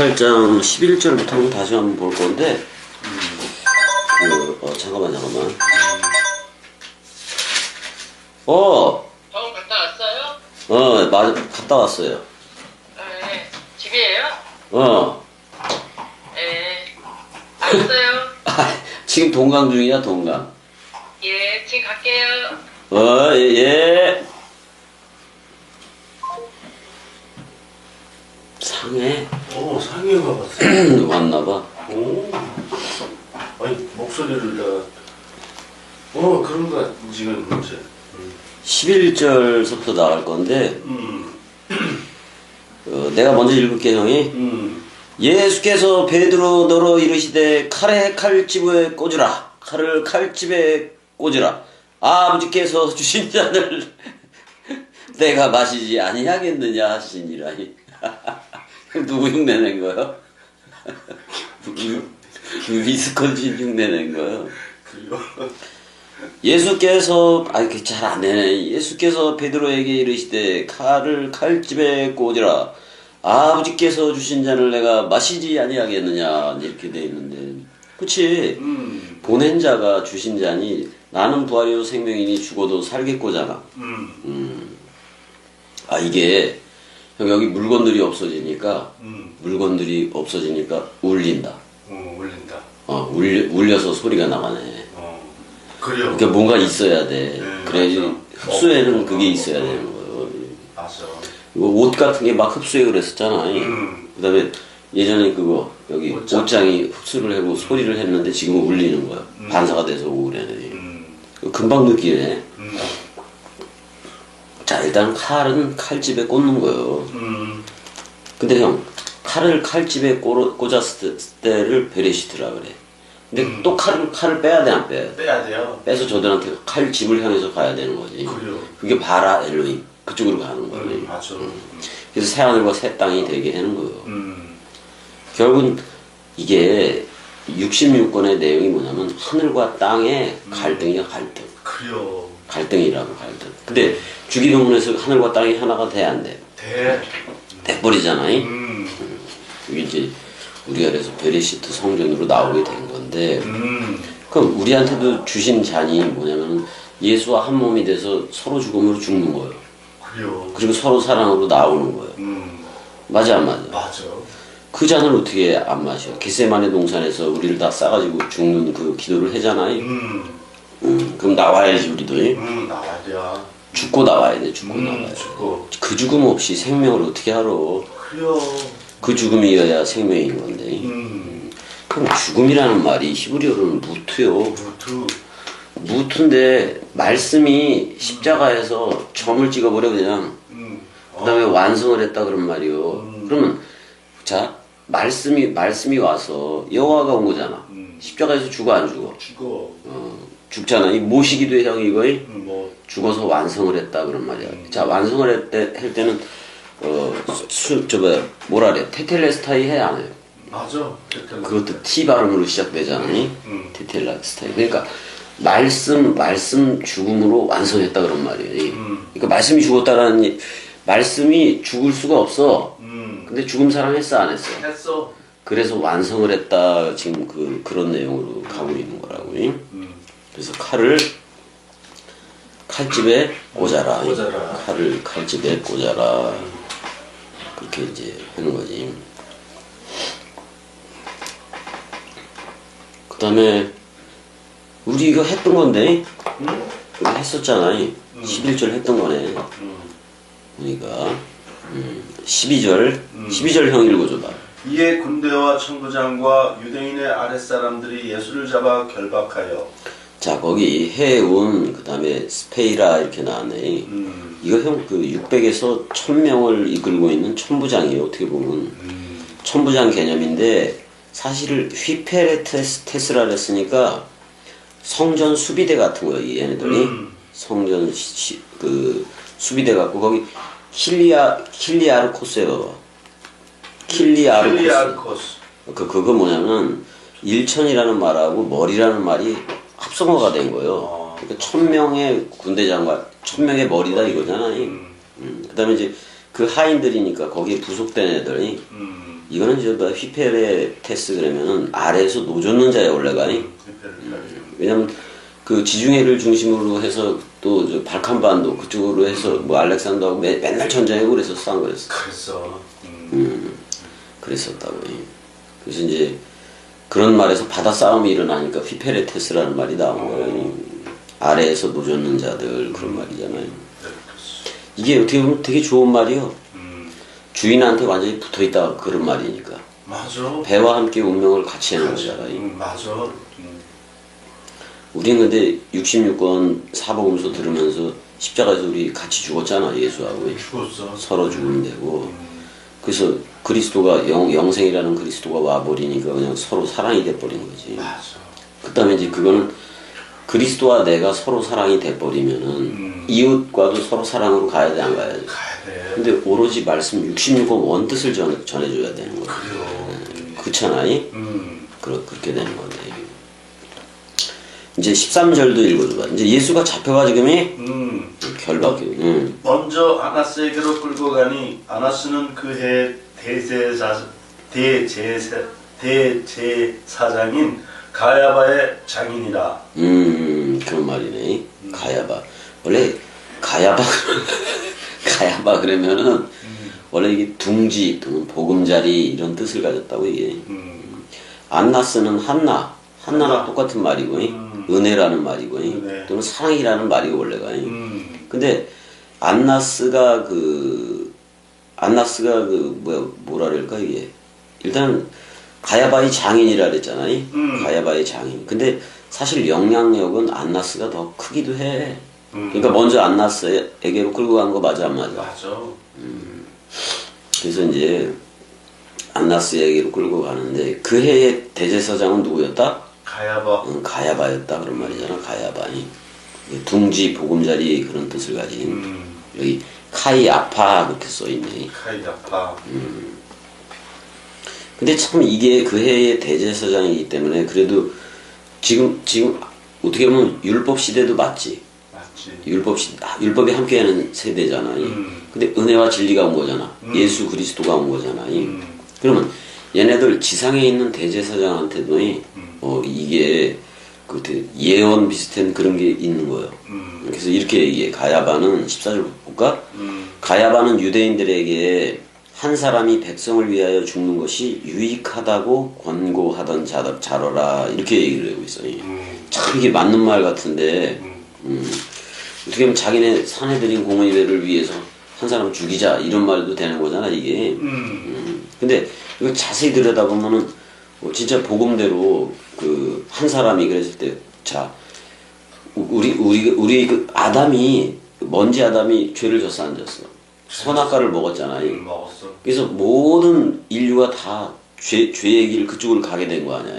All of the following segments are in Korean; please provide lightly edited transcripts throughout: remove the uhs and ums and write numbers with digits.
28장 11절부터 다시 한번 볼 건데, 잠깐만. 병원 갔다 왔어요? 맞아, 갔다 왔어요. 네. 집이에요? 네. 알았어요. 지금 동강 중이야, 동강. 예, 지금 갈게요. 예. 상해? 상해가 봤어. 왔나봐. 아니, 목소리를 내가. 그런 거야, 지금, 이제. 11절서부터 나갈 건데, 내가 먼저 읽을게, 형이. 예수께서 베드로 너로 이르시되 칼에 칼집에 꽂으라. 칼을 칼집에 꽂으라. 아버지께서 주신 잔을 내가 마시지 아니하겠느냐 하시니라. 누구 흉내낸 거요? 위스콘신 흉내낸 거요? 그리고. 예수께서 잘 안 되네. 예수께서 베드로에게 이르시되 칼을 칼집에 꽂으라. 아버지께서 주신 잔을 내가 마시지 아니하겠느냐 이렇게 돼 있는데, 그치? 보낸 자가 주신 잔이 나는 부활이요 생명이니 죽어도 살겠고잖아. 이게 여기 물건들이 없어지니까 울린다. 울린다. 울려서 소리가 나가네. 그래요. 그러니까 뭔가 있어야 돼. 네, 그래야지 맞아. 흡수에는 그게 있어야 되는 거예요. 맞아. 옷 같은 게 막 흡수해 그랬었잖아. 그다음에 예전에 그거 여기 옷장이 흡수를 하고 소리를 했는데 지금은 울리는 거야. 반사가 돼서 오고 그래. 금방 느끼네. 자, 일단 칼은 칼집에 꽂는 거예요. 근데 형, 칼을 칼집에 꽂았을 때를 베레시트라 그래. 근데 또 칼을 빼야 돼, 안 빼야 돼? 빼야 돼요. 빼서 저들한테 칼집을 향해서 가야 되는 거지. 그래요. 그게 바라 엘로힘. 그쪽으로 가는 거예요. 맞아. 그래서 새하늘과 새 땅이 되게 하는 거예요. 결국은 이게 66권의 내용이 뭐냐면 하늘과 땅의 갈등이야, 갈등. 그래요. 갈등이라고, 갈등. 근데 주기도문에서 하늘과 땅이 하나가 돼, 안 돼? 돼버리잖아. 이게 이제 우리가 그래서 베레시트 성전으로 나오게 된 건데, 그럼 우리한테도 주신 잔이 뭐냐면 예수와 한 몸이 돼서 서로 죽음으로 죽는 거예요. 그래요. 그리고 서로 사랑으로 나오는 거예요. 맞아, 안 맞아? 맞아. 그 잔을 어떻게 안 마셔? 겟세마네 동산에서 우리를 다 싸가지고 죽는 그 기도를 하잖아요. 그럼 나와야지, 우리도. 나와야 돼요. 죽고 나와야 돼, 죽고 나와야 돼. 죽고. 그 죽음 없이 생명을 어떻게 알아? 그래요. 그 죽음이어야 생명인 건데. 그럼 죽음이라는 말이 히브리어로는 무트요. 무트인데 말씀이 십자가에서 점을 찍어버려 그냥. 그 다음에 완성을 했다 그런 말이요. 그러면 자, 말씀이 와서 여호와가 온 거잖아. 십자가에서 죽어 안 죽어? 죽어. 죽잖아. 이 모시기도 해, 형 이거이. 뭐. 죽어서 완성을 했다 그런 말이야. 자, 완성을 할 때는 뭐라 그래? 테텔레스타이 해, 안 해요? 맞아. 그것도 T 발음으로 시작되잖아. 테텔레스타이. 그러니까 말씀 죽음으로 완성했다 그런 말이에요. 그러니까 말씀이 죽었다라는 말씀이 죽을 수가 없어. 근데 죽음 사랑했어, 안 했어? 했어. 그래서 완성을 했다. 지금 그런 내용으로 가고 있는 거라고. 그래서 칼을 칼집에 꽂아라. 칼을 칼집에 꽂아라. 그렇게 이제 하는 거지. 그 다음에 우리 이거 했던 건데, 우리 했었잖아. 11절 했던 거네. 그러니까 12절 형 읽어줘봐. 이에 군대와 천부장과 유대인의 아랫사람들이 예수를 잡아 결박하여. 자, 거기 해운, 그 다음에 스페이라 이렇게 나왔네. 이거 형 600에서 1000명을 이끌고 있는 천부장이에요. 어떻게 보면 천부장 개념인데, 사실 휘페레테스라 그랬으니까 성전 수비대 같은 거예요. 얘네들이 성전 수비대 같고, 거기 킬리아르코스예요. 킬리아르코스. 그거 뭐냐면 일천이라는 말하고 머리라는 말이 합성어가 된 거예요. 그러니까 1000명의 군대장과 1000명의 머리다 이거잖아. 그 다음에 이제 그 하인들이니까 거기에 부속된 애들이 이거는 저 뭐 휘페레테스 그러면은 아래에서 노젓는 자에 올라가니. 왜냐면 그 지중해를 중심으로 해서 또 저 발칸반도 그쪽으로 해서 뭐 알렉산더하고 맨날 전쟁하고 그래서 싸운 거랬어. 그랬어. 그랬었다고. 그래서 이제 그런 말에서 바다 싸움이 일어나니까 휘페레테스라는 말이 나온 거예요. 아래에서 노젓는 자들 그런 말이잖아요. 이게 어떻게 보면 되게 좋은 말이요. 주인한테 완전히 붙어있다 그런 말이니까. 맞아. 배와 함께 운명을 같이 하는 거잖아요. 맞아. 우린 근데 66권 사복음서 들으면서 십자가에서 우리 같이 죽었잖아, 예수하고. 죽었어. 서로 죽으면 되고. 그래서 그리스도가 영생이라는 그리스도가 와버리니까 그냥 서로 사랑이 돼버린 거지. 맞아. 그 다음에 이제 그거는 그리스도와 내가 서로 사랑이 돼버리면은 이웃과도 서로 사랑으로 가야 돼, 안 가야 돼? 가야 돼. 근데 오로지 말씀 66권 원뜻을 전해줘야 되는 거야. 그래요. 그렇잖아요? 그렇게 되는 건데. 이제 13절도 읽어줘봐. 이제 예수가 잡혀가지금이 결박해. 먼저 아나스에게로 끌고 가니 아나스는 그해 대제사장인 가야바의 장인이라. 그런 말이네. 가야바. 원래 가야바 가야바 그러면은 원래 이게 둥지 또는 보금자리 이런 뜻을 가졌다고 이게. 안나스는 한나랑 똑같은 말이고. 은혜라는 말이고, 은혜. 또는 사랑이라는 말이고 원래가. 근데 안나스가 뭐라 그럴까 이게. 일단 가야바의 장인이라 그랬잖아요. 가야바의 장인. 근데 사실 영향력은 안나스가 더 크기도 해. 그러니까 먼저 안나스에게로 끌고 간 거 맞아 안 맞아? 맞아. 그래서 이제 안나스에게로 끌고 가는데 그 해의 대제사장은 누구였다? 가야바. 가야바였다 그런 말이잖아. 가야바니 둥지 보금자리 그런 뜻을 가진 여기 카이아파 그렇게 써있네. 카이아파. 근데 참 이게 그 해의 대제사장이기 때문에 그래도 지금 어떻게 보면 율법 시대도 맞지. 맞지. 율법이 함께하는 세대잖아요. 근데 은혜와 진리가 온 거잖아. 예수 그리스도가 온 거잖아요. 그러면 얘네들 지상에 있는 대제사장한테도 이게 그 예언 비슷한 그런 게 있는 거예요. 그래서 이렇게 얘기해. 가야바는 14절 볼까? 가야바는 유대인들에게 한 사람이 백성을 위하여 죽는 것이 유익하다고 권고하던 자러라 이렇게 얘기를 하고 있어요. 참 이게 맞는 말 같은데 어떻게 보면 자기네 사내들인 공의회를 위해서 한 사람 죽이자 이런 말도 되는 거잖아 이게. 근데 이거 자세히 들여다보면은 진짜 복음대로 그 한 사람이 그랬을 때 자 우리 그 아담이 먼지 아담이 죄를 졌어 안 졌어? 선악과를 먹었잖아요. 먹었어. 그래서 모든 인류가 다 죄의 길을 그쪽으로 가게 된 거 아니야.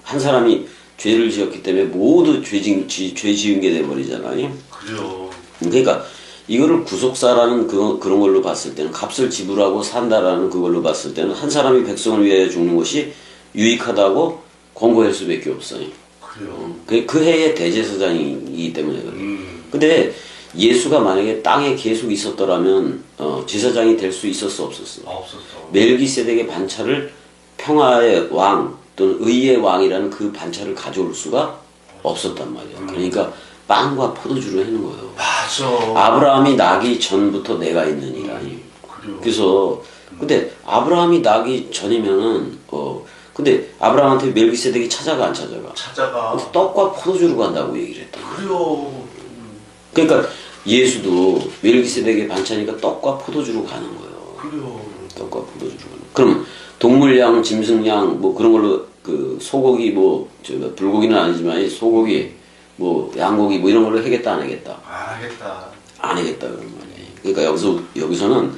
한 사람이 죄를 지었기 때문에 모두 죄 지은 게 돼버리잖아요. 그래요. 그러니까 이거를 구속사라는 그런 걸로 봤을 때는 값을 지불하고 산다라는 그걸로 봤을 때는 한 사람이 백성을 위하여 죽는 것이 유익하다고 권고할 수밖에 없어요. 그래요. 그 해의 대제사장이기 때문에 그래요. 근데 예수가 만약에 땅에 계속 있었더라면 제사장이 될 수 있었어 없었어? 없었어. 멜기세덱의 반차를 평화의 왕 또는 의의 왕이라는 그 반차를 가져올 수가 없었단 말이야. 그러니까 빵과 포도주로 해는 거예요. 맞아. 아브라함이 나기 전부터 내가 있느니라. 그래서 근데 아브라함이 나기 전이면은 근데 아브라함한테 멜기세덱이 찾아가 안 찾아가? 찾아가. 떡과 포도주로 간다고 얘기를 했다. 그래요. 그러니까 예수도 멜기세덱의 반차니까 떡과 포도주로 가는 거예요. 그래요. 떡과 포도주로 가는. 그럼 동물양, 짐승양 뭐 그런 걸로 그 소고기 불고기는 아니지만 소고기 뭐 양고기 뭐 이런 걸로 하겠다 안 하겠다? 안 하겠다. 안 하겠다 그런 말이에요. 그러니까 여기서는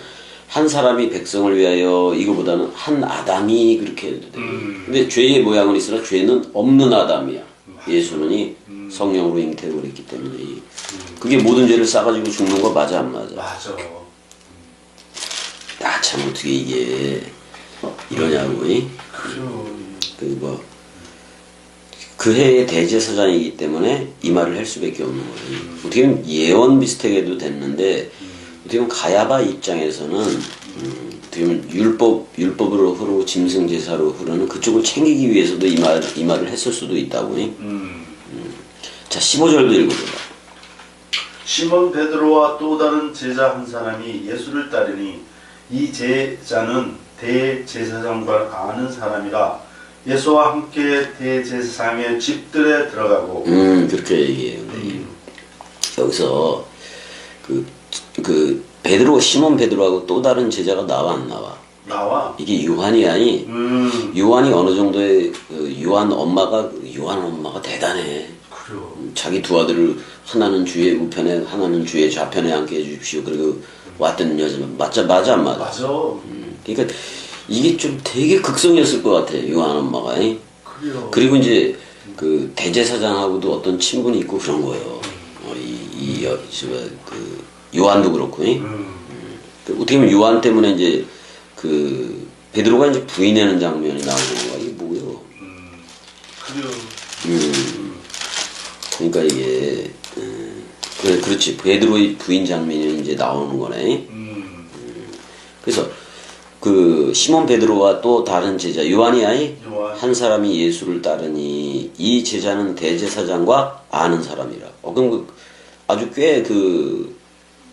한 사람이 백성을 위하여 이거보다는 한 아담이 그렇게 해도 돼. 근데 죄의 모양은 있으나 죄는 없는 아담이야. 예수는 성령으로 잉태되고 그랬기 때문에 그게 모든 죄를 싸가지고 죽는 거 맞아 안 맞아? 맞아. 야 참 어떻게 이게 이러냐고. 그래요. 그 해의 대제사장이기 때문에 이 말을 할 수밖에 없는 거예요. 어떻게 보면 예언 비슷하게도 됐는데 어떻게 보면 가야바 입장에서는 어떻게 보면 율법으로 흐르고 짐승 제사로 흐르는 그쪽을 챙기기 위해서도 이 말을 했을 수도 있다고. 자, 15절도 읽어줘봐. 시몬 베드로와 또 다른 제자 한 사람이 예수를 따르니 이 제자는 대제사장과 아는 사람이라 예수와 함께 대제사장의 집들에 들어가고. 그렇게 얘기해요. 여기서 베드로, 시몬 베드로하고 또 다른 제자가 나와 안 나와? 나와. 이게 요한이 아니. 요한이 어느 정도의 요한 엄마가 대단해. 그래요. 자기 두 아들을 하나는 주의 우편에 하나는 주의 좌편에 앉게 해주십시오. 그리고 왔던 여자 맞아 안 맞아? 맞아. 그러니까 이게 좀 되게 극성이었을 것 같아. 요한 엄마가. 그래요. 그리고 이제 그 대제사장하고도 어떤 친분이 있고 그런 거예요. 요한도 그렇고. 어떻게 보면 요한 때문에 이제 그 베드로가 이제 부인하는 장면이 나오는 거야. 이게 뭐예요? 그래요. 그러니까 이게 그렇지. 베드로의 부인 장면이 이제 나오는 거네. 그래서 그 시몬 베드로와 또 다른 제자 요한이 요한. 한 사람이 예수를 따르니 이 제자는 대제사장과 아는 사람이라. 그럼 아주 꽤 그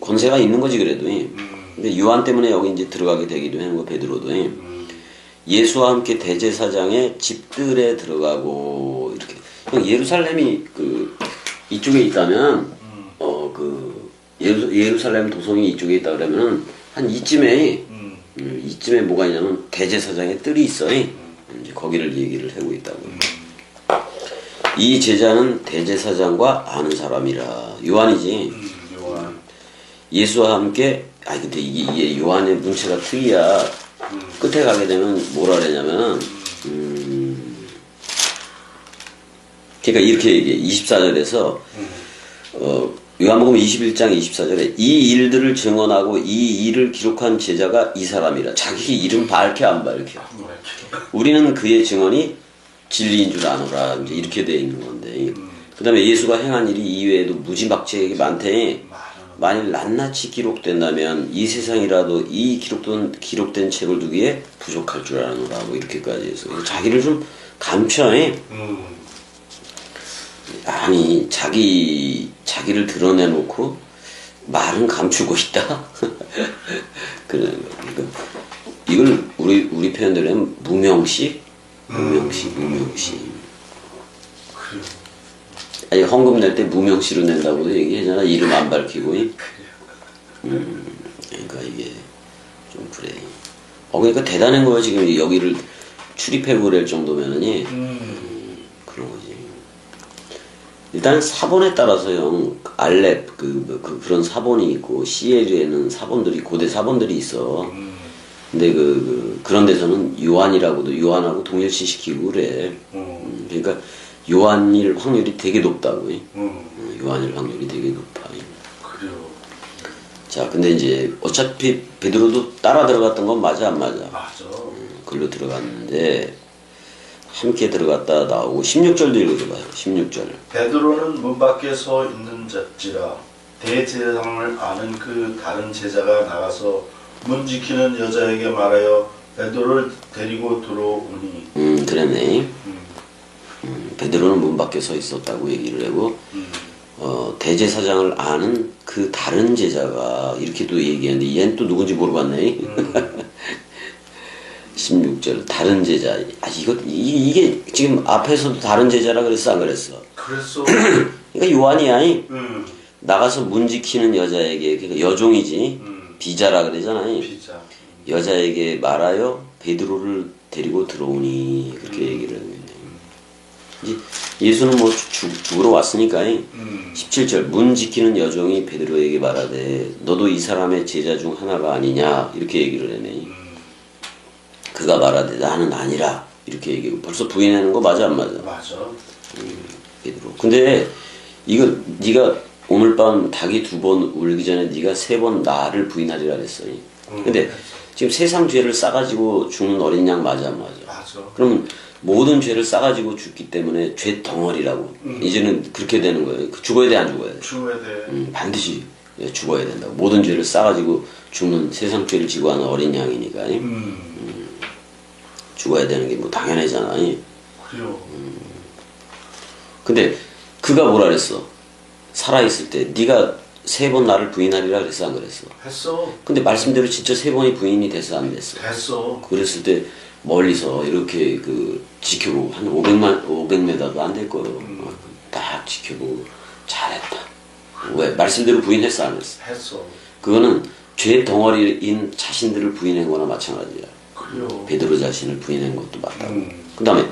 권세가 있는 거지 그래도. 근데 요한 때문에 여기 이제 들어가게 되기도 하는 거 베드로도. 예수와 함께 대제사장의 집들에 들어가고 이렇게. 예루살렘이 그 이쪽에 있다면 예루살렘 도성이 이쪽에 있다 그러면은 한 이쯤에 뭐가 있냐면 대제사장의 뜰이 있어. 이제 거기를 얘기를 하고 있다고. 이 제자는 대제사장과 아는 사람이라. 요한이지. 요한. 예수와 함께. 근데 이게 요한의 문체가 특이야. 끝에 가게 되면 뭐라 그러냐면 그러니까 이렇게 얘기해. 24절에서 요한복음 21장 24절에 이 일들을 증언하고 이 일을 기록한 제자가 이 사람이라. 자기 이름 밝혀 안 밝혀. 우리는 그의 증언이 진리인 줄 아노라. 이제 이렇게 되어 있는 건데. 그 다음에 예수가 행한 일이 이외에도 무지막지하게 많대. 만일 낱낱이 기록된다면 이 세상이라도 이 기록된 책을 두기에 부족할 줄 아노라. 뭐 이렇게까지 해서 자기를 좀 감춰해. 아니 자기를 드러내놓고 말은 감추고 있다. 그러니까 이걸 우리 표현대로 하면 무명시. 아니 헌금 낼 때 무명시로 낸다고도 얘기하잖아. 이름 안 밝히고. 그러니까 이게 좀 그래. 그러니까 대단한 거야 지금 여기를 출입해 보낼 정도면은. 그런 거지. 일단 사본에 따라서요. 알렙 그런 사본이 있고 CL에는 사본들이 고대 사본들이 있어. 근데 그런 데서는 요한하고 동일시시키고 그래. 그러니까 요한일 확률이 되게 높다고. 요한일 확률이 되게 높아. 그래요. 자, 근데 이제 어차피 베드로도 따라 들어갔던 건 맞아 안 맞아? 맞아. 글로 들어갔는데 함께 들어갔다 나오고 16절도 읽어줘봐요. 16절. 베드로는 문 밖에 서 있는 자지라 대제사장을 아는 그 다른 제자가 나가서 문 지키는 여자에게 말하여 베드로를 데리고 들어오니. 그랬네. 베드로는 문 밖에 서 있었다고 얘기를 하고 대제사장을 아는 그 다른 제자가 이렇게 또 얘기하는데 얘는 또 누군지 모르겠네. 16절 다른 제자. 이게 지금 앞에서도 다른 제자라 그랬어 안 그랬어? 그랬어. 그러니까 요한이야. 나가서 문 지키는 여자에게, 그러니까 여종이지. 비자라 그러잖아요. 비자. 여자에게 말하여 베드로를 데리고 들어오니 그렇게 얘기를 하고 있네요. 이제 예수는 뭐 죽으러 왔으니까 17절 문 지키는 여종이 베드로에게 말하되 너도 이 사람의 제자 중 하나가 아니냐 이렇게 얘기를 하네. 그가 말하되 나는 아니라 이렇게 얘기하고 벌써 부인하는 거 맞아 안 맞아? 맞아. 베드로. 근데 이거 네가 오늘 밤 닭이 2번 울기 전에 네가 3번 나를 부인하리라 그랬어. 근데 지금 세상 죄를 싸가지고 죽는 어린 양 맞아 안 맞아? 맞아. 그러면 모든 죄를 싸가지고 죽기 때문에 죄 덩어리라고. 이제는 그렇게 되는 거예요. 죽어야 돼 안 죽어야 돼? 죽어야 돼. 반드시 죽어야 된다고. 모든 죄를 싸가지고 죽는 세상 죄를 지고 하는 어린 양이니까 죽어야 되는 게 뭐 당연하잖아. 그래요. 근데 그가 뭐라 그랬어? 살아있을 때 네가 3번 나를 부인하리라 그랬어 안 그랬어? 했어. 근데 말씀대로 진짜 3번이 부인이 됐어 안 됐어? 됐어. 그랬을 때 멀리서 이렇게 그 지켜보고 한 500m도 안 될 거예요. 딱 지켜보고 잘했다. 왜? 말씀대로 부인했어 안 했어? 했어. 그거는 죄 덩어리인 자신들을 부인한 거나 마찬가지야. 그래요. 베드로 자신을 부인한 것도 맞다고. 그 다음에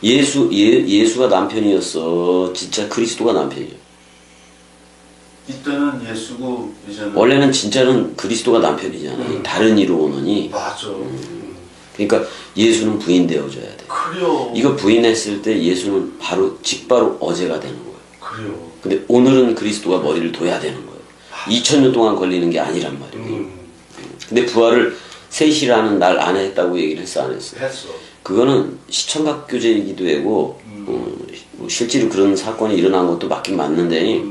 예수가 남편이었어? 진짜 그리스도가 남편이야? 이때는 예수고 이제는 원래는 진짜는 그리스도가 남편이잖아. 다른 이로 오느니. 맞아. 그러니까 예수는 부인되어져야 돼. 그래요. 이거 부인했을 때 예수는 직바로 어제가 되는 거예요. 그래요. 근데 오늘은 그리스도가 머리를 둬야 되는 거예요. 2000년 동안 걸리는 게 아니란 말이에요. 근데 부활을 3시라는 날 안에 했다고 얘기를 했어 안 했어? 했어. 그거는 시청각 교제이기도 하고 뭐 실제로 그런 사건이 일어난 것도 맞긴 맞는데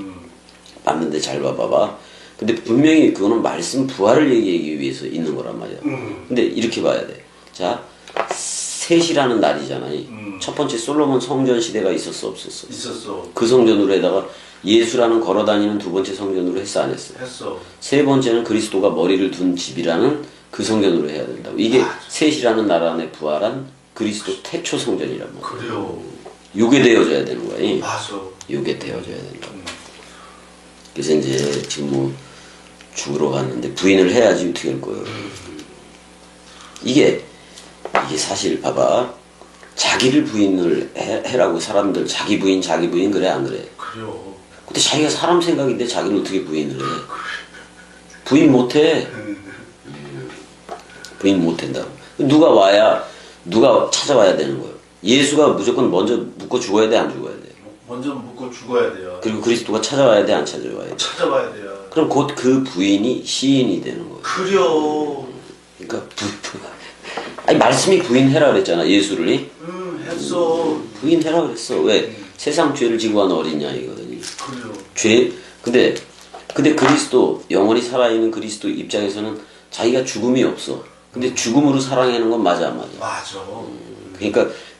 맞는데 잘 봐봐. 근데 분명히 그거는 말씀 부활을 얘기하기 위해서 있는 거란 말이야. 근데 이렇게 봐야 돼. 자, 3시라는 날이잖아요. 첫 번째 솔로몬 성전 시대가 있었어 없었어? 있었어. 그 성전으로 해다가 예수라는 걸어다니는 2번째 성전으로 했어 안 했어? 했어. 3번째는 그리스도가 머리를 둔 집이라는 그 성전으로 해야 된다고. 이게 셋이라는 나라 안에 부활한 그리스도 태초 성전이란 말이야. 그래요. 요게 되어져야 되는 거야. 맞아. 요게 되어져야 된다. 그래서 이제 지금 뭐 죽으러 갔는데 부인을 해야지 어떻게 할 거예요. 이게 사실 봐봐. 자기를 부인을 해라고 사람들 자기 부인 그래 안 그래? 그래요. 근데 자기가 사람 생각인데 자기를 어떻게 부인을 해? 부인 못해. 부인 못한다고. 누가 찾아와야 되는 거예요. 예수가 무조건 먼저 묻고 죽어야 돼 안 죽어야 돼? 먼저 묻고 죽어야 돼요. 그리고 그리스도가 찾아와야 돼 안 찾아와야 돼? 찾아봐야 돼요. 그럼 곧 그 부인이 시인이 되는 거예요. 그래요. 그러니까 아니 말씀이 부인해라 그랬잖아 예수를. 했어. 부인해라 그랬어. 왜? 세상 죄를 지고 한 어린 양이거든요. 그래요. 근데 그리스도 영원히 살아있는 그리스도 입장에서는 자기가 죽음이 없어. 근데 죽음으로 사랑하는 건 맞아 안 맞아? 맞아.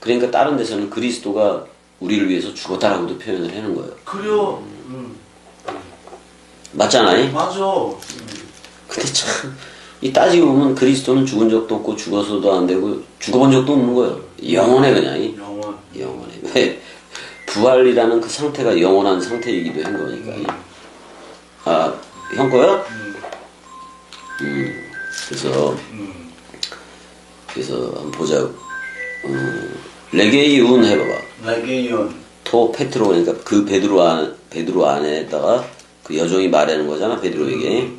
그러니까 다른 데서는 그리스도가 우리를 위해서 죽었다라고도 표현을 하는 거예요. 그래요. 맞잖아요? 맞아. 근데 참, 이 따지고 보면 그리스도는 죽은 적도 없고 죽어서도 안 되고 죽어본 적도 없는 거예요. 영원해 그냥. 영원해. 왜? 부활이라는 그 상태가 영원한 상태이기도 한 거니까. 아, 형 거야? 그래서 한번 보자. 레게이운 해봐봐. 레게이온. 토 페트로 그러니까 그 베드로 안에다가 그 여종이 말하는 거잖아 베드로에게.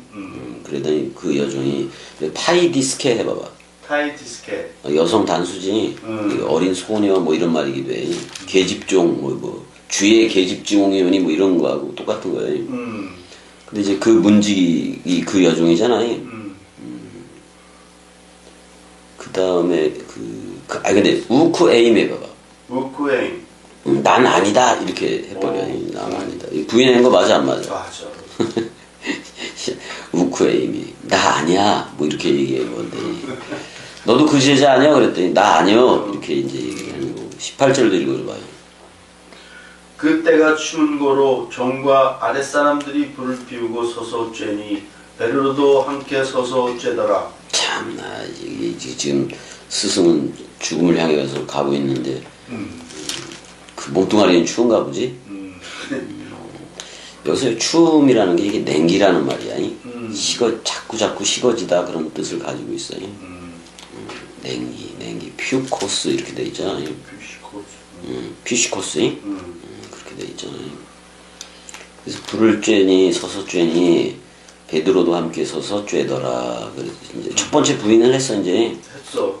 그러더니 그 여종이 파이디스케 해봐봐. 파이디스케. 여성 단수지. 어린 소녀 뭐 이런 말이기도 해. 계집종 뭐 주의 계집종이니 뭐 이런 거하고 똑같은 거예요. 근데 이제 그 문직이 그 여종이잖아요. 그 다음에 근데 우쿠에임 해봐봐. 우쿠에임. 난 아니다 이렇게 해버려. 난 아니다. 부인한 거 맞아 안 맞아? 맞아. 우쿠에임이 나 아니야 뭐 이렇게 얘기해 건데 너도 그 제자 아니야 그랬더니 나 아니요 이렇게 이제 얘기를 하는 거. 18절도 읽어줘봐요. 그때가 추운 고로 종과 아랫사람들이 불을 피우고 서서 쬐니 베드로도 함께 서서 쬐더라. 참나 이게 지금 스승은 죽음을 향해 가고 있는데 그 몸뚱아리는 추운가 보지? 여기서 추움이라는 게 이게 냉기라는 말이야. 자꾸 식어지다 그런 뜻을 가지고 있어요. 냉기, 퓨코스 이렇게 돼 있잖아요. 피시코스. 그렇게 돼 있잖아요. 그래서 불을 쬐니 서서 쬐니 베드로도 함께 서서 쬐더라. 그래서 이제 첫 번째 부인을 했어 이제. 했어.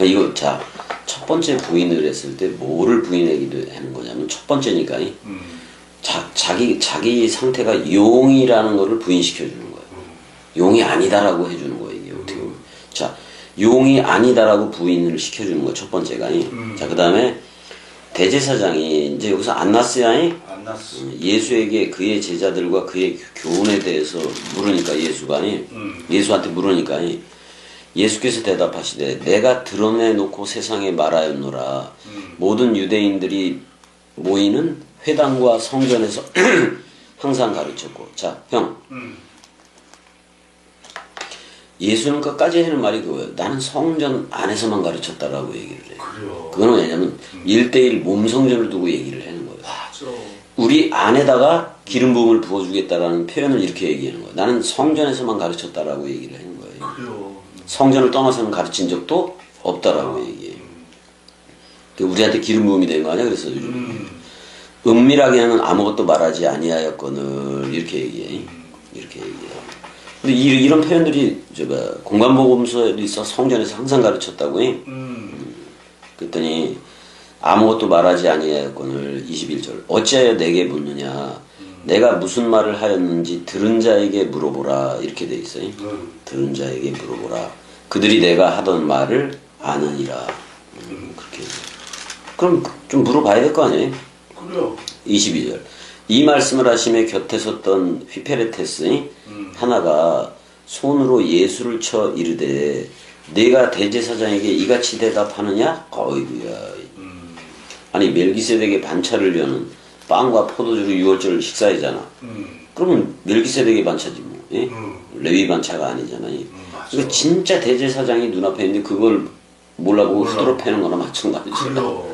이거 첫 번째 부인을 했을 때 뭐를 부인하기도 하는 거냐면 첫 번째니까 자기 상태가 용이라는 거를 부인시켜 주는 거예요. 용이 아니다라고 해주는 거예요. 이게 어떻게 보면. 자, 용이 아니다라고 부인을 시켜주는 거 첫 번째가. 자, 그 다음에 대제사장이 이제 여기서 안나스야이 안나스. 예수에게 그의 제자들과 그의 교훈에 대해서 물으니까 예수한테 물으니까 예수께서 대답하시되 내가 드러내놓고 세상에 말하였노라. 모든 유대인들이 모이는 회당과 성전에서 항상 가르쳤고. 자, 형. 예수는 끝까지 하는 말이 그거예요. 나는 성전 안에서만 가르쳤다라고 얘기를 해요. 그래요. 그거는 왜냐면 1대1 몸성전을 두고 얘기를 하는 거예요. 맞아. 우리 안에다가 기름 부음을 부어주겠다라는 표현을 이렇게 얘기하는 거예요. 나는 성전에서만 가르쳤다라고 얘기를 하는 거예요. 그래요. 성전을 떠나서는 가르친 적도 없다라고 얘기해요. 우리한테 기름 부음이 된 거 아니야? 그래서 은밀하게는 아무것도 말하지 아니하였거늘 이렇게 얘기해. 이렇게 얘기해요. 근데 이런 표현들이 공간복음서에도 있어. 성전에서 항상 가르쳤다고. 그랬더니 아무것도 말하지 아니하였거늘 21절 어찌하여 내게 묻느냐 내가 무슨 말을 하였는지 들은 자에게 물어보라 이렇게 돼 있어요. 들은 자에게 물어보라 그들이 내가 하던 말을 아느니라. 그렇게 그럼 좀 물어봐야 될 거 아니에요. 그래요. 22절 이 말씀을 하심에 곁에 섰던 휘페레테스 하나가 손으로 예수를 쳐 이르되 내가 대제사장에게 이같이 대답하느냐? 어이구야. 아니 멜기세덱의 반차를 여는 빵과 포도주로 유월절 식사이잖아. 그러면 멜기세덱의 반차지 뭐. 예? 레위 반차가 아니잖아요. 그러니까 진짜 대제사장이 눈앞에 있는데 그걸 몰라보고 후드로 패는 거나 마찬가지죠.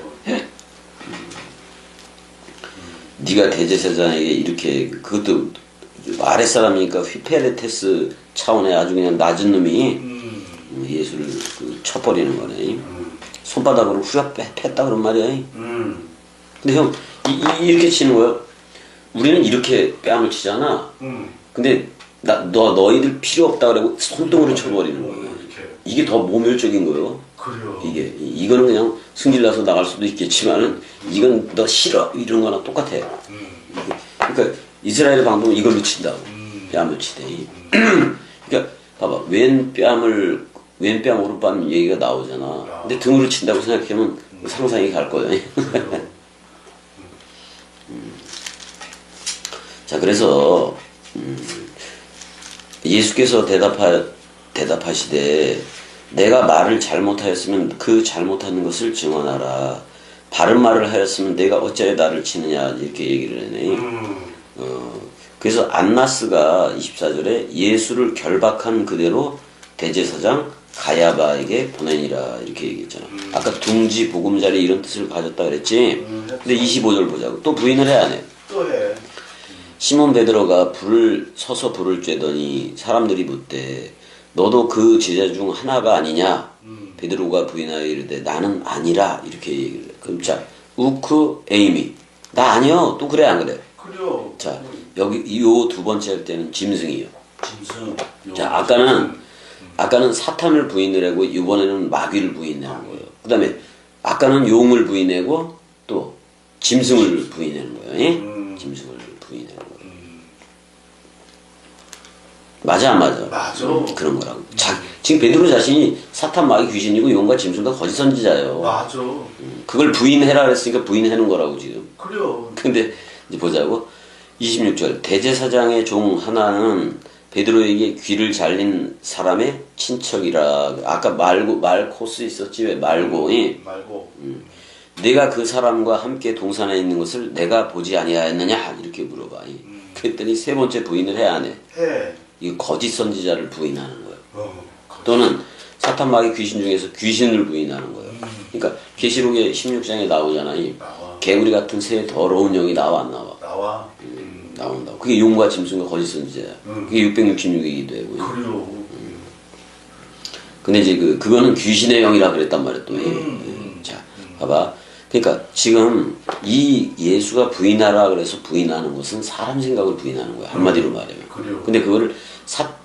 네가 대제사장에게 이렇게 그것도 아랫사람이니까 휘페레테스 차원의 아주 그냥 낮은 놈이 예수를 쳐버리는 거네. 손바닥으로 후려 팼다 그런 말이야. 근데 형 이렇게 치는 거예요. 우리는 이렇게 뺨을 치잖아. 근데 너희들 필요 없다 그러고 손등으로 쳐버리는 거예요. 이게 더 모멸적인 거예요. 그래요. 이거는 그냥 승질나서 나갈 수도 있겠지만은 이건 너 싫어 이런 거나 똑같아. 그러니까 이스라엘의 방법은 이걸로 친다고. 뺨을 치대. 그러니까 봐봐 왼뺨 오른뺨 얘기가 나오잖아. 근데 등으로 친다고 생각하면 상상이 갈 거예요. 자 그래서 예수께서 대답하시되 내가 말을 잘못하였으면 그 잘못하는 것을 증언하라. 바른 말을 하였으면 내가 어찌하여 나를 치느냐 이렇게 얘기를 하네. 그래서 안나스가 24절에 예수를 결박한 그대로 대제사장 가야바에게 보내니라 이렇게 얘기했잖아. 아까 둥지 보금자리 이런 뜻을 가졌다 그랬지. 근데 25절 보자고. 또 부인을 해 안 해? 또 해. 시몬 베드로가 불을 쬐더니 사람들이 묻되 너도 그 제자 중 하나가 아니냐? 베드로가 부인하여 이르되 나는 아니라 이렇게 얘기를 해. 그럼 자 우크 에이미 나 아니요. 또 그래 안 그래? 그래요. 자 여기 요 두 번째 할 때는 짐승이요. 짐승. 자 아까는 사탄을 부인을 하고 이번에는 마귀를 부인하는 거예요. 그 다음에 아까는 용을 부인하고 또 짐승을 부인하는 거예요. 예? 짐승을 부인하는 거예요. 맞아 안 맞아? 맞아. 그런 거라고. 지금 베드로 자신이 사탄 마귀 귀신이고 용과 짐승과 거짓 선지자예요. 맞아. 그걸 부인해라 그랬으니까 부인하는 거라고 지금. 그래요. 근데 이제 보자고. 26절 대제사장의 종 하나는 베드로에게 귀를 잘린 사람의 친척이라. 아까 말 코스 있었지 왜 말고. 내가 그 사람과 함께 동산에 있는 것을 내가 보지 아니하였느냐 이렇게 물어봐. 그랬더니 세 번째 부인을 해 안 해? 해. 이거 거짓 선지자를 부인하는 거예요. 또는 사탄 마귀 귀신 중에서 귀신을 부인하는 거예요. 그러니까 계시록의 16장에 나오잖아요. 개구리 같은 새 더러운 영이 나와 안 나와? 나와. 나온다고. 그게 용과 짐승과 거짓 선지자야. 그게 666이기도 하고. 그래요. 근데 이제 그거는 귀신의 영이라 그랬단 말이야 또. 자, 봐봐. 그러니까 지금 이 예수가 부인하라 그래서 부인하는 것은 사람 생각을 부인하는 거야. 한마디로 말하면. 그래요. 근데 그거를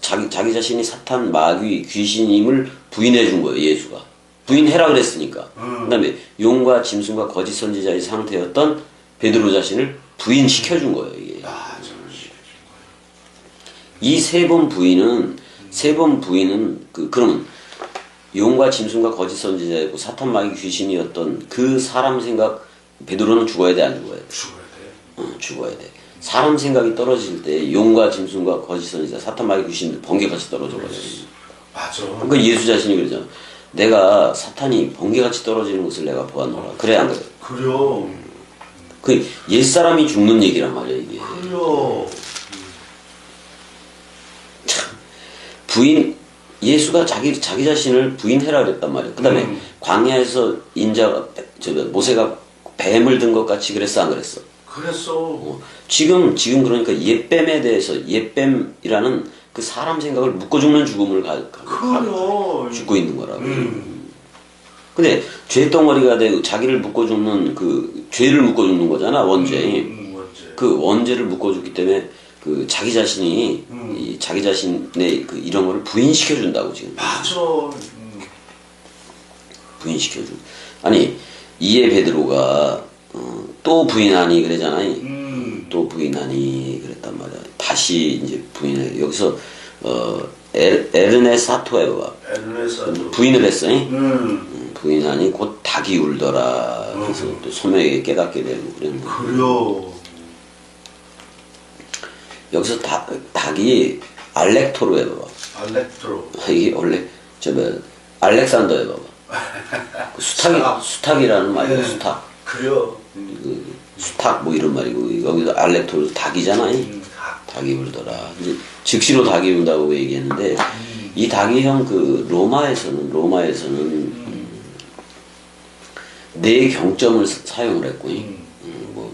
자기 자신이 사탄 마귀 귀신임을 부인해 준 거예요. 예수가. 부인해라 그랬으니까. 그다음에 용과 짐승과 거짓 선지자의 상태였던 베드로 자신을 부인시켜 준 거예요. 이게. 이 세 번 부인은 그러면 용과 짐승과 거짓 선지자이고 사탄 마귀 귀신이었던 그 사람 생각 베드로는 죽어야 돼 안 죽어야 돼? 죽어야 돼. 죽어야 돼. 사람 생각이 떨어질 때 용과 짐승과 거짓 선지자 사탄 마귀 귀신들 번개같이 떨어져 버려요. 맞아. 그러니까 예수 자신이 그러잖아. 내가 사탄이 번개같이 떨어지는 것을 내가 보았노라. 그래 안 그래? 그래요. 그 옛사람이 죽는 얘기란 말이야 이게. 그래요. 부인 예수가 자기 자신을 부인해라 그랬단 말이야. 그다음에 광야에서 인자가 모세가 뱀을 든 것 같이 그랬어 안 그랬어? 그랬어. 지금 그러니까 옛뱀에 대해서 옛뱀이라는 그 사람 생각을 묶어 죽는 죽음을 그래요. 죽고 있는 거라고. 근데 죄덩어리가 되고 자기를 묶어 죽는 그 죄를 묶어 죽는 거잖아 원죄. 원죄. 그 원죄를 묶어 죽기 때문에 그 자기 자신이 이 자기 자신의 그 이런 거를 부인시켜 준다고 지금. 맞아. 부인시켜 준. 아니 이에 베드로가 또 부인하니 그러잖아요. 또 부인하니 그랬단 말이야. 다시 이제 부인해. 여기서 에르네사토에가 에르네사토. 부인을 했어. 부인하니 곧 닭이 울더라. 그래서 또 소명에게 깨닫게 되고 그랬는데. 그래요. 여기서 닭이 알렉토로 해봐봐. 알렉트로. 이게 원래 알렉산더 해봐봐. 그 수탉이라는 말이야. 수탉. 그래요. 그 수탉 뭐 이런 말이고 여기서 알렉토로 닭이잖아요. 닭이 울더라. 이제 즉시로 닭이 운다고 얘기했는데 이 닭이 형 그 로마에서는 네 경점을 사용을 했고,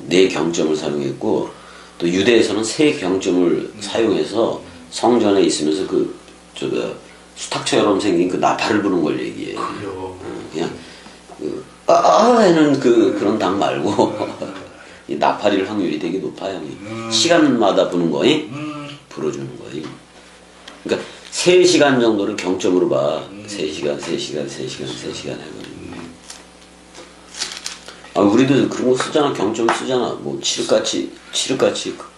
네 경점을 사용했고 또 유대에서는 세 경점을 사용해서 성전에 있으면서 수탉처럼 생긴 그 나팔을 부는 걸 얘기해. 그냥 하는 그런 닭 말고 이 나팔일 확률이 되게 높아요. 시간마다 부는 거이 불어주는 거이. 그러니까 3시간 정도를 경점으로 봐. 3시간 해가지고. 우리도 그런 거 쓰잖아. 경점 쓰잖아. 뭐 칠흑같이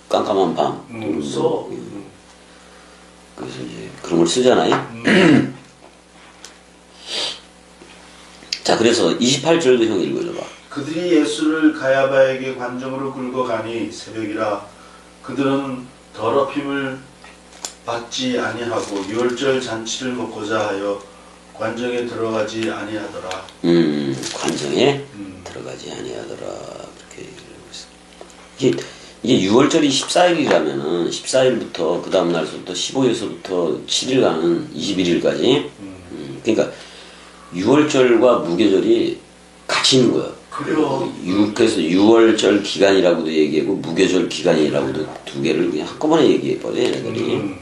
깜깜한 밤. 써. 그래서 이제 그런 걸 쓰잖아요. 자, 그래서 28절도 형 읽어줘봐. 그들이 예수를 가야바에게 관정으로 끌고 가니 새벽이라 그들은 더럽힘을 받지 아니하고 유월절 잔치를 먹고자 하여 관정에 들어가지 아니하더라. 관정에 들어가지 아니하더라. 그렇게 얘기를 하고 있어. 이게 6월절이 14일이라면은 14일부터 그 다음 날서부터 15일서부터 7일간은 21일까지. 그러니까 6월절과 무교절이 같이 있는 거야. 그래요. 그래서 6월절 기간이라고도 얘기하고 무교절 기간이라고도 두 개를 그냥 한꺼번에 얘기해버려 얘네들이.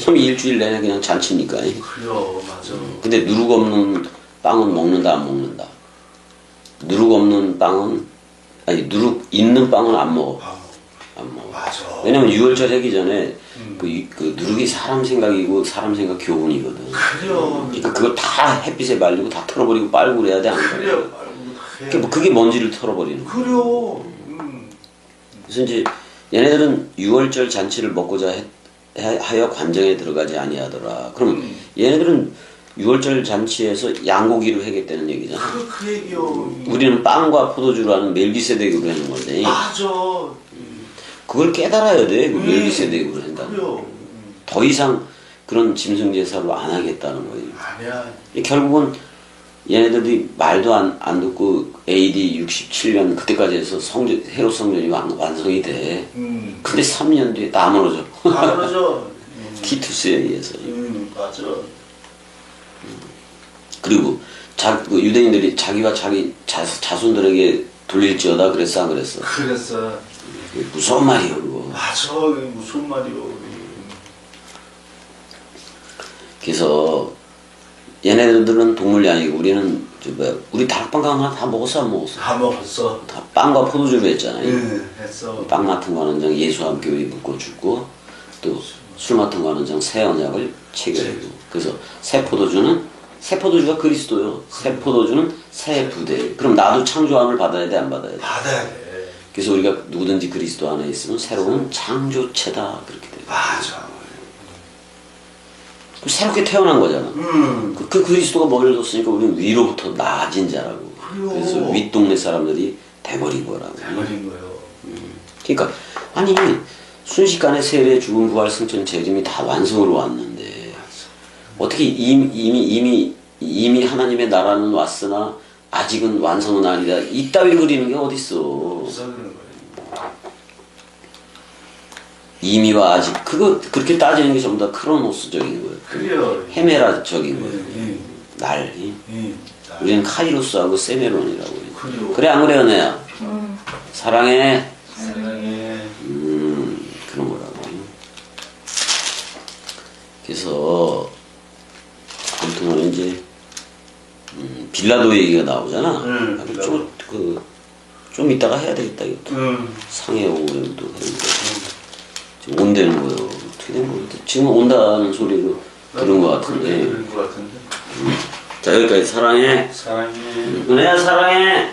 그럼 일주일 내내 그냥 잔치니까. 그래요. 맞아. 근데 누룩 없는 빵은 먹는다 안 먹는다. 누룩 없는 빵은 누룩 있는 빵은 안 먹어. 안 먹어. 맞아. 왜냐면 6월절 하기 전에 그 누룩이 사람 생각이고 사람 생각 교훈이거든. 그래요. 그러니까 그걸 다 햇빛에 말리고 다 털어버리고 빨고 그래야 돼. 안 그래? 그래요. 그게 먼지를 털어버리는 거야. 그래요. 그래서 이제 얘네들은 6월절 잔치를 먹고자 하여 관정에 들어가지 아니하더라. 그러면 얘네들은 6월절 잔치에서 양고기를 하겠다는 얘기잖아. 그 얘기요. 우리는 빵과 포도주로 하는 멜기세덱으로 하는 건데. 맞아. 그걸 깨달아야 돼. 그 멜기세덱으로 한다. 그래요. 더 이상 그런 짐승 제사로 안 하겠다는 거예요. 아니야. 결국은 얘네들이 말도 안 듣고 AD 67년 그때까지 해서 헤롯 성전이 완성이 돼. 근데 3년 뒤에 다 무너져. 다 그러죠. 티투스에 의해서. 맞아. 그리고 그 유대인들이 자기와 자기 자손들에게 돌릴지어다 그랬어 안 그랬어? 그랬어. 무서운 말이에요 그거. 맞아. 무슨 말이요. 그래서 얘네들은 동물이 아니고 우리 다락방 하나 다 먹었어 안 먹었어? 다 먹었어. 다 빵과 포도주로 했잖아요. 했어. 빵 맡은 거는 장 예수와 함께 우리 묻고 죽고 또 술 맡은 거는 장 새 언약을 체결하고. 그래서 새 포도주가 그리스도요. 새 포도주는 새 부대. 그럼 나도 창조함을 받아야 돼 안 받아야 돼? 받아야 돼. 그래서 우리가 누구든지 그리스도 안에 있으면 새로운 창조체다 그렇게 돼. 맞아. 새롭게 태어난 거잖아. 그 그리스도가 머리를 뒀으니까 우리는 위로부터 나아진 자라고. 그래요. 그래서 윗동네 사람들이 돼버린 거라고. 돼버린 거요. 그러니까 아니 순식간에 세례 죽음 부활 승천 재림이 다 완성으로 왔는데 어떻게 이미 하나님의 나라는 왔으나 아직은 완성은 아니다. 이따위 그리는 게 어딨어. 없어지는 거예요. 이미와 아직 그거 그렇게 따지는 게 전부 다 크로노스적인 거예요. 그래요. 헤메라적인 거예요. 예, 날. 예. 우리는 카이로스하고 세메론이라고 해요. 그래요. 그래 안 그래요, 내야? 사랑해. 사랑해. 그런 거라고. 그래서 아무튼 이제 빌라도 얘기가 나오잖아. 빌라도. 좀 이따가 해야 되겠다 이것도. 상해 오후에도 되는데 지금 온다는 거예요. 어떻게 된 거예요? 지금 온다는 소리로 들은 것 같은데. 들은 것 같은데. 자 여기까지 사랑해. 사랑해. 은혜야 사랑해.